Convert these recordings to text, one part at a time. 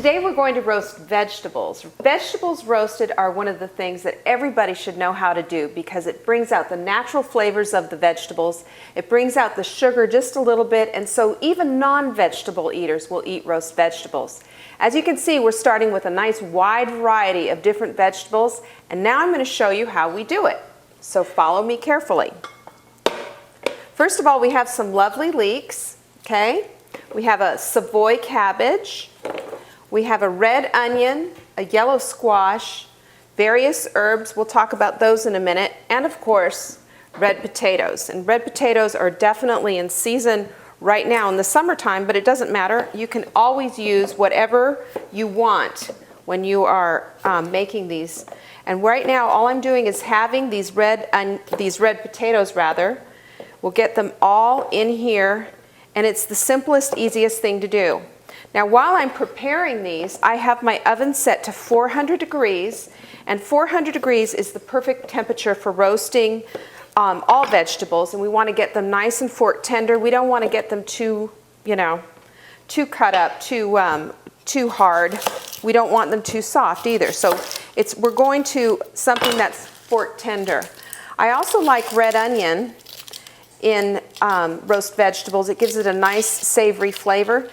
Today we're going to roast vegetables. Vegetables roasted are one of the things that everybody should know how to do because it brings out the natural flavors of the vegetables. It brings out the sugar just a little bit, and so even non-vegetable eaters will eat roast vegetables. As you can see, we're starting with a nice wide variety of different vegetables, and now I'm going to show you how we do it. So follow me carefully. First of all, we have some lovely leeks, okay? We have a Savoy cabbage. We have a red onion, a yellow squash, various herbs, we'll talk about those in a minute, and of course, red potatoes. And red potatoes are definitely in season right now in the summertime, but it doesn't matter. You can always use whatever you want when you are making these. And right now, all I'm doing is having these red potatoes rather. We'll get them all in here, and it's the simplest, easiest thing to do. Now while I'm preparing these, I have my oven set to 400 degrees, and 400 degrees is the perfect temperature for roasting all vegetables, and we want to get them nice and fork tender. We don't want to get them too cut up, too hard. We don't want them too soft either. So we're going to something that's fork tender. I also like red onion in roast vegetables. It gives it a nice savory flavor.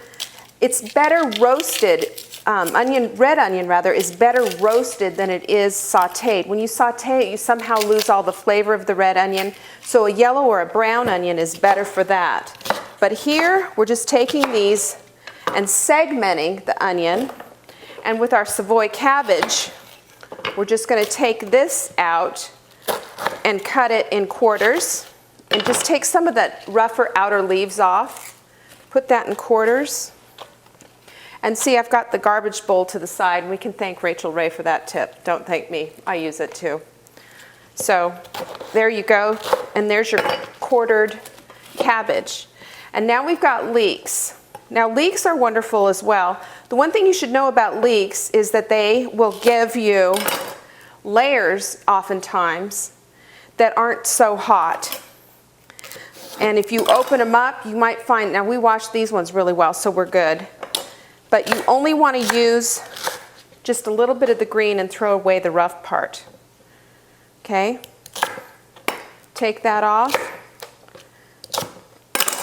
It's better roasted, red onion rather, is better roasted than it is sauteed. When you saute it, you somehow lose all the flavor of the red onion, so a yellow or a brown onion is better for that. But here, we're just taking these and segmenting the onion, and with our Savoy cabbage, we're just going to take this out and cut it in quarters, and just take some of that rougher outer leaves off, put that in quarters. And see, I've got the garbage bowl to the side, and we can thank Rachel Ray for that tip. Don't thank me, I use it too. So there you go, and there's your quartered cabbage. And now we've got leeks. Now leeks are wonderful as well. The one thing you should know about leeks is that they will give you layers oftentimes that aren't so hot. And if you open them up, you might find, now we wash these ones really well, so we're good. But you only want to use just a little bit of the green and throw away the rough part. Okay? Take that off.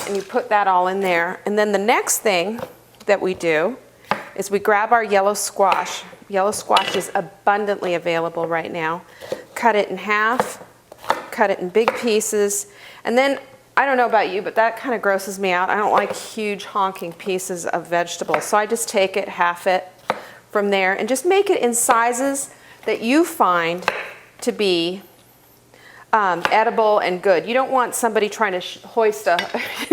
And you put that all in there. And then the next thing that we do is we grab our yellow squash. Yellow squash is abundantly available right now. Cut it in half. Cut it in big pieces. And then I don't know about you, but that kind of grosses me out. I don't like huge honking pieces of vegetables. So I just take it, half it from there, and just make it in sizes that you find to be edible and good. You don't want somebody trying to hoist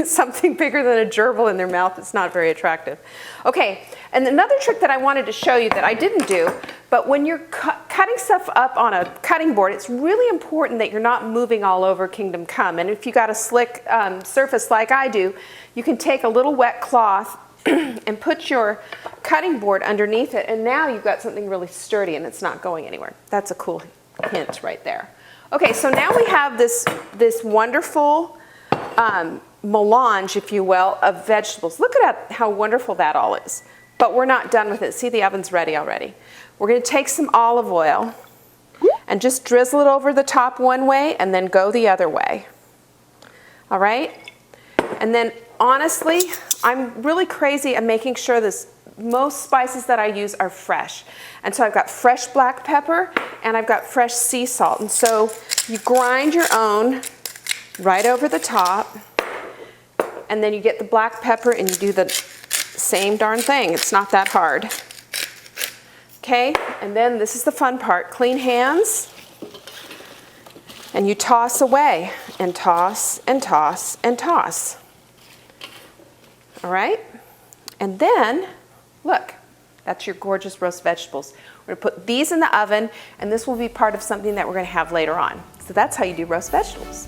something bigger than a gerbil in their mouth. It's not very attractive. Okay, and another trick that I wanted to show you that I didn't do, but when you're cutting stuff up on a cutting board, it's really important that you're not moving all over Kingdom Come. And if you got a slick surface like I do, you can take a little wet cloth and put your cutting board underneath it, and now you've got something really sturdy and it's not going anywhere. That's a cool hint right there. Okay, so now we have this wonderful melange, if you will, of vegetables. Look at how wonderful that all is. But we're not done with it. See, the oven's ready already. We're going to take some olive oil and just drizzle it over the top one way and then go the other way. All right? And then, honestly, I'm really crazy at making sure most spices that I use are fresh. And so I've got fresh black pepper and I've got fresh sea salt. And so you grind your own right over the top, and then you get the black pepper and you do the same darn thing. It's not that hard. Okay, and then this is the fun part. Clean hands, and you toss away, and toss, and toss, and toss. All right? And then, look, that's your gorgeous roast vegetables. We're going to put these in the oven, and this will be part of something that we're going to have later on. So that's how you do roast vegetables.